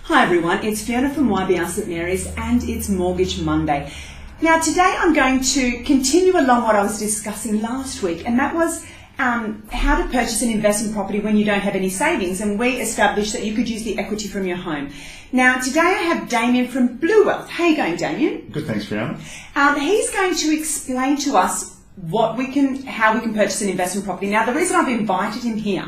Hi everyone, it's Fiona from YBR St Mary's and it's Mortgage Monday. Now today I'm going to continue along what I was discussing last week, and that was how to purchase an investment property when you don't have any savings, and we established that you could use the equity from your home. Now today I have Damien from Bluewealth. How are you going, Damien? Good, thanks Fiona. He's going to explain to us how we can purchase an investment property. Now the reason I've invited him here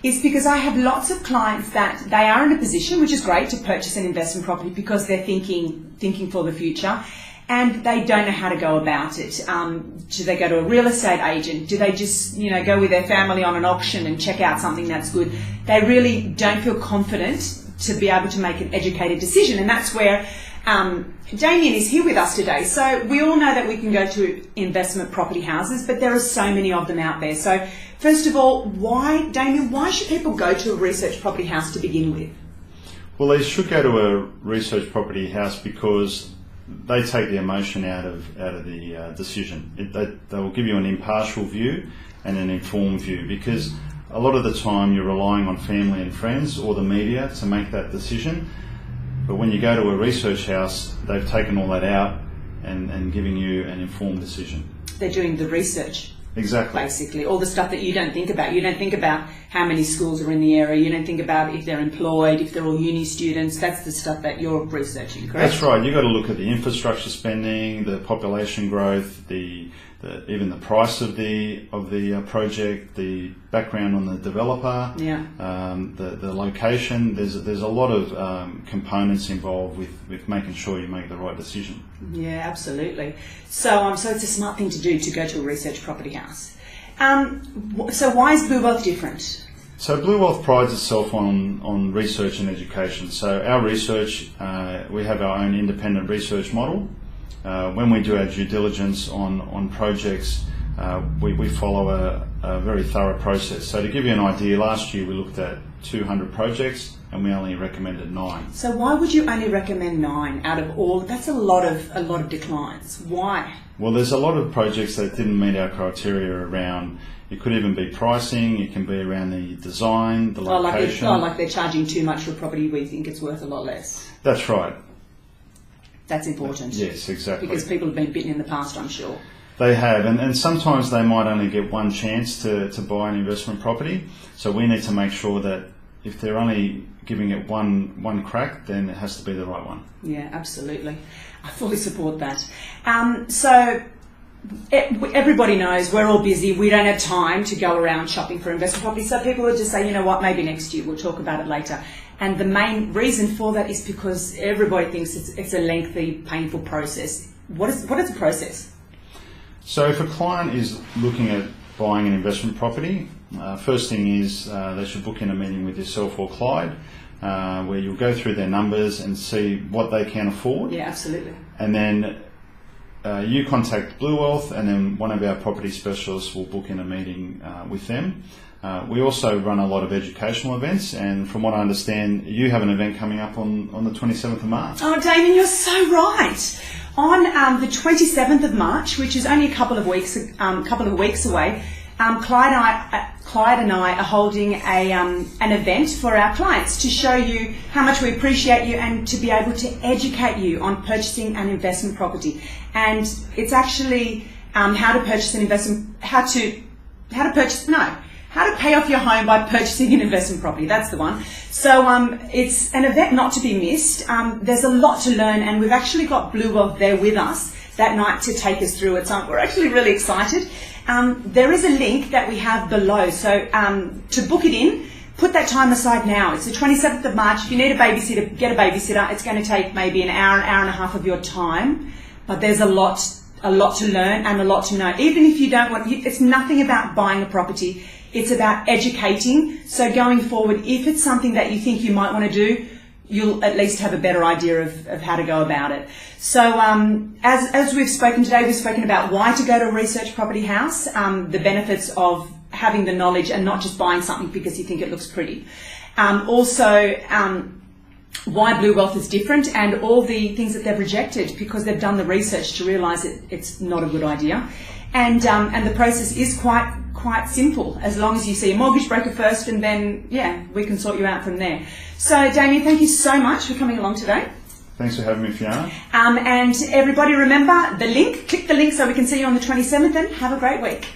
is because I have lots of clients that they are in a position, which is great, to purchase an investment property because they're thinking for the future, and they don't know how to go about it. Do they go to a real estate agent? Do they just go with their family on an auction and check out something that's good? They really don't feel confident to be able to make an educated decision, and that's where Damien is here with us today. So we all know that we can go to investment property houses, but there are so many of them out there. So first of all, Damien, why should people go to a research property house to begin with? Well, they should go to a research property house because they take the emotion out of the decision. They will give you an impartial view and an informed view, because a lot of the time you're relying on family and friends or the media to make that decision. But when you go to a research house, they've taken all that out and giving you an informed decision. They're doing the research. Exactly. Basically, all the stuff that you don't think about. You don't think about how many schools are in the area. You don't think about if they're employed, if they're all uni students. That's the stuff that you're researching, correct? That's right. You've got to look at the infrastructure spending, the population growth, even the price of the project, the background on the developer, the location. There's a lot of components involved with making sure you make the right decision. Yeah, absolutely. So it's a smart thing to do to go to a research property house. So why is Bluewealth different? So Bluewealth prides itself on research and education. So our research, we have our own independent research model. When we do our due diligence on projects, we follow a very thorough process. So to give you an idea, last year we looked at 200 projects and we only recommended 9. So why would you only recommend 9 out of all? That's a lot of declines. Why? Well, there's a lot of projects that didn't meet our criteria around. It could even be pricing. It can be around the design, the location. Like they're charging too much for a property we think it's worth a lot less. That's right. That's important. Yes, exactly. Because people have been bitten in the past, I'm sure. They have, and sometimes they might only get one chance to buy an investment property. So we need to make sure that if they're only giving it one crack, then it has to be the right one. Yeah, absolutely. I fully support that. So everybody knows we're all busy. We don't have time to go around shopping for investment properties. So people will just say, you know what, maybe next year, we'll talk about it later. And the main reason for that is because everybody thinks it's a lengthy, painful process. What is the process? So if a client is looking at buying an investment property, first thing is they should book in a meeting with yourself or Clyde, where you'll go through their numbers and see what they can afford. Yeah, absolutely. And then you contact Bluewealth, and then one of our property specialists will book in a meeting with them. We also run a lot of educational events, and from what I understand, you have an event coming up on the 27th of March. Oh, Damien, you're so right. On the 27th of March, which is only a couple of weeks away, Clyde and I are holding an event for our clients to show you how much we appreciate you and to be able to educate you on purchasing an investment property. And it's actually how to pay off your home by purchasing an investment property. That's the one. So it's an event not to be missed. There's a lot to learn, and we've actually got Bluewealth there with us that night to take us through it. So we're actually really excited. There is a link that we have below. So to book it in, put that time aside now. It's the 27th of March. If you need a babysitter, get a babysitter. It's going to take maybe an hour and a half of your time, but there's a lot to learn and a lot to know. Even if you don't want, it's nothing about buying a property. It's about educating. So going forward, if it's something that you think you might want to do, you'll at least have a better idea of how to go about it. So as we've spoken today, we've spoken about why to go to a research property house, the benefits of having the knowledge and not just buying something because you think it looks pretty. Also, why Bluewealth is different and all the things that they've rejected because they've done the research to realise it's not a good idea. and the process is quite simple, as long as you see a mortgage broker first, and then we can sort you out from there. So Damien, thank you so much for coming along today. Thanks for having me, Fiona. And everybody remember the link, click the link so we can see you on the 27th, and have a great week.